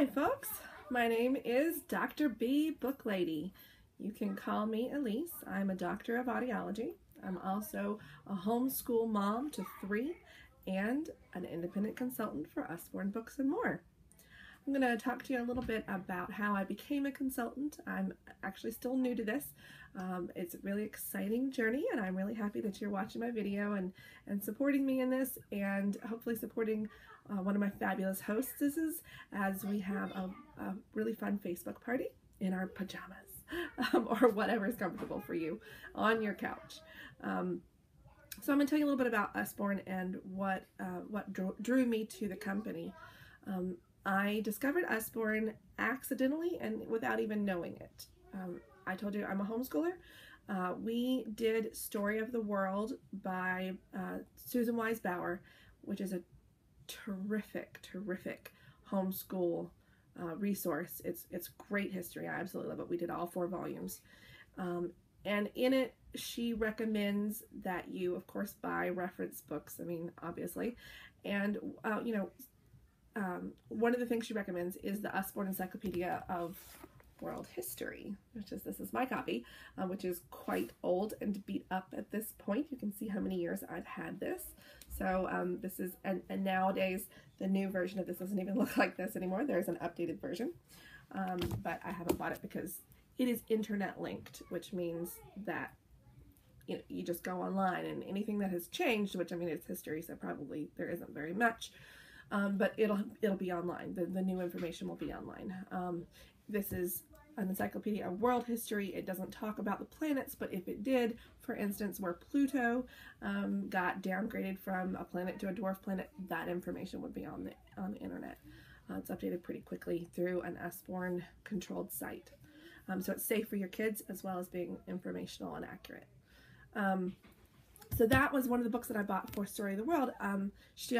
Hi folks, my name is Dr. B Book Lady. You can call me Elise. I'm a doctor of audiology. I'm also a homeschool mom to 3 and an independent consultant for Usborne Books and More. I'm going to talk to you a little bit about how I became a consultant. I'm actually still new to this. It's a really exciting journey, and I'm really happy that you're watching my video and supporting me in this, and hopefully supporting one of my fabulous hostesses as we have a really fun Facebook party in our pajamas or whatever is comfortable for you on your couch. So I'm going to tell you a little bit about Usborne and what drew me to the company. I discovered Usborne accidentally and without even knowing it. I told you I'm a homeschooler. We did Story of the World by Susan Wise Bauer, which is a terrific homeschool resource. It's great history. I absolutely love it. We did all 4 volumes. And in it, she recommends that you, of course, buy reference books. I mean, obviously. And, one of the things she recommends is the Usborne Encyclopedia of World History, this is my copy, which is quite old and beat up at this point. You can see how many years I've had this. So this is, and nowadays the new version of this doesn't even look like this anymore. There's an updated version, but I haven't bought it because it is internet linked, which means that you just go online, and anything that has changed, which I mean it's history, so probably there isn't very much. But it'll be online. The new information will be online. This is an encyclopedia of world history. It doesn't talk about the planets, but if it did, for instance, where Pluto got downgraded from a planet to a dwarf planet, that information would be on the internet. It's updated pretty quickly through an Usborne controlled site. So it's safe for your kids as well as being informational and accurate. So that was one of the books that I bought for Story of the World. She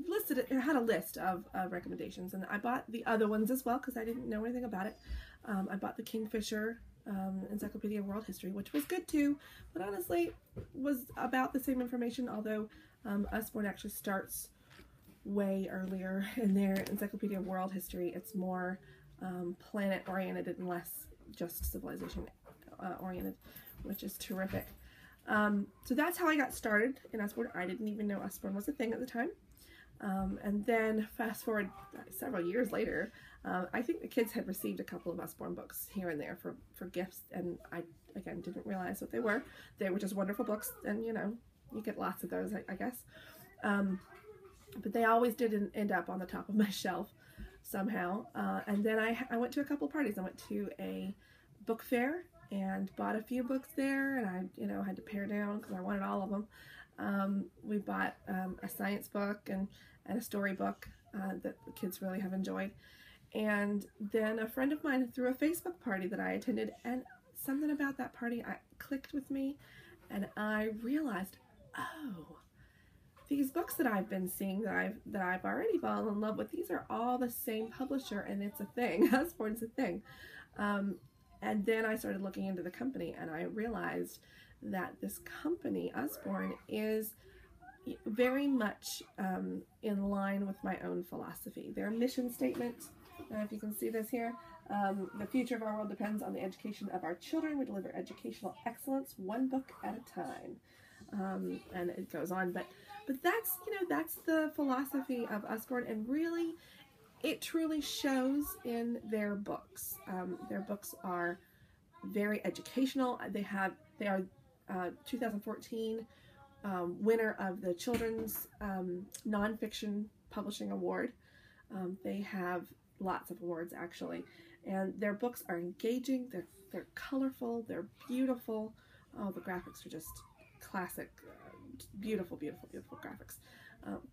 listed it, had a list of recommendations, and I bought the other ones as well because I didn't know anything about it. I bought the Kingfisher Encyclopedia of World History, which was good too, but honestly was about the same information, although Usborne actually starts way earlier in their Encyclopedia of World History. It's more planet oriented and less just civilization oriented, which is terrific. So that's how I got started in Usborne. I didn't even know Usborne was a thing at the time. And then fast forward several years later, I think the kids had received a couple of Usborne books here and there for gifts, and I, again, didn't realize what they were. They were just wonderful books, and you get lots of those, I guess. But they always did end up on the top of my shelf somehow. And then I went to a couple parties. I went to a book fair and bought a few books there, and I had to pare down because I wanted all of them. We bought a science book and a story book that the kids really have enjoyed. And then a friend of mine threw a Facebook party that I attended, and something about that party clicked with me, and I realized, oh, these books that I've been seeing that I've already fallen in love with, these are all the same publisher, and it's a thing. Usborne's a thing. And then I started looking into the company, and I realized that this company, Usborne, is very much in line with my own philosophy. Their mission statement, if you can see this here, the future of our world depends on the education of our children. We deliver educational excellence one book at a time. And it goes on, but that's, that's the philosophy of Usborne, and really, it truly shows in their books. Their books are very educational. They are 2014 winner of the Children's Nonfiction Publishing Award. They have lots of awards actually, and their books are engaging. They're colorful. They're beautiful. Oh, the graphics are just classic, beautiful graphics.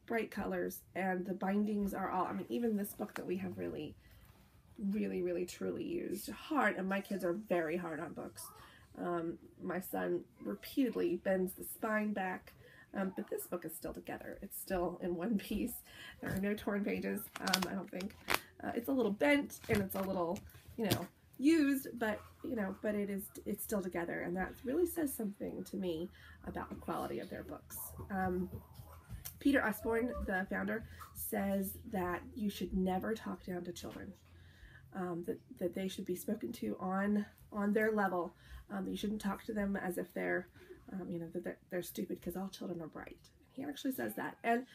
Bright colors, and the bindings are all, I mean, even this book that we have really truly used hard, and my kids are very hard on books. My son repeatedly bends the spine back, but this book is still together. It's still in one piece. There are no torn pages, I don't think. It's a little bent, and it's a little, used, but it's still together, and that really says something to me about the quality of their books. Peter Usborne, the founder, says that you should never talk down to children. That they should be spoken to on their level. You shouldn't talk to them as if they're, that they're stupid, because all children are bright. He actually says that, and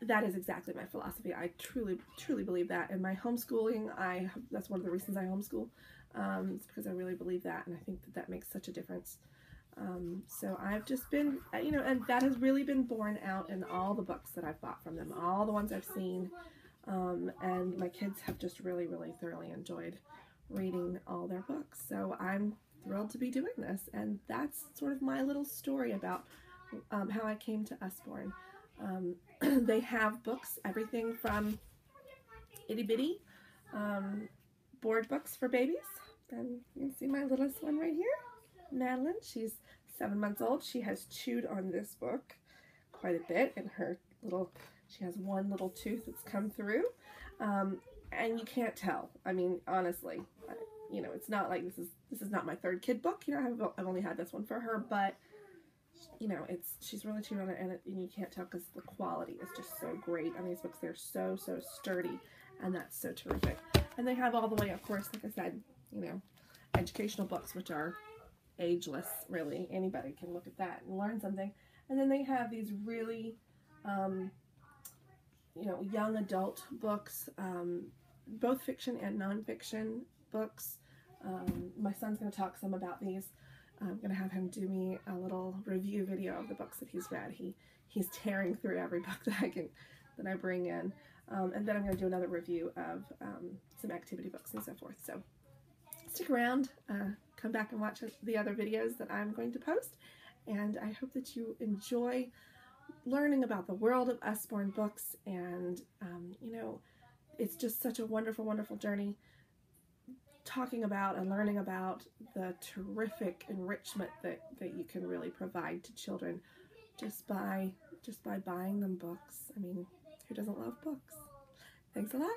that is exactly my philosophy. I truly believe that. In my homeschooling, that's one of the reasons I homeschool. It's because I really believe that, and I think that makes such a difference. So I've just been, and that has really been borne out in all the books that I've bought from them, all the ones I've seen. And my kids have just really thoroughly enjoyed reading all their books. So I'm thrilled to be doing this, and that's sort of my little story about how I came to Usborne. They have books, everything from itty bitty board books for babies. And you can see my littlest one right here, Madeline. She's 7 months old. She has chewed on this book quite a bit, and she has one little tooth that's come through, and you can't tell. I mean, honestly, it's not like this is not my third kid book. I've only had this one for her, but she's really chewed on it, and you can't tell because the quality is just so great on these books. They're so sturdy, and that's so terrific. And they have all the way, of course, like I said, educational books, which are ageless, really. Anybody can look at that and learn something. And then they have these really young adult books, both fiction and nonfiction books. My son's going to talk some about these. I'm going to have him do me a little review video of the books that he's read. He's tearing through every book that I bring in. And then I'm going to do another review of some activity books and so forth. So stick around, come back and watch the other videos that I'm going to post. And I hope that you enjoy learning about the world of Usborne books. And, it's just such a wonderful journey talking about and learning about the terrific enrichment that you can really provide to children just by buying them books. I mean, who doesn't love books? Thanks a lot.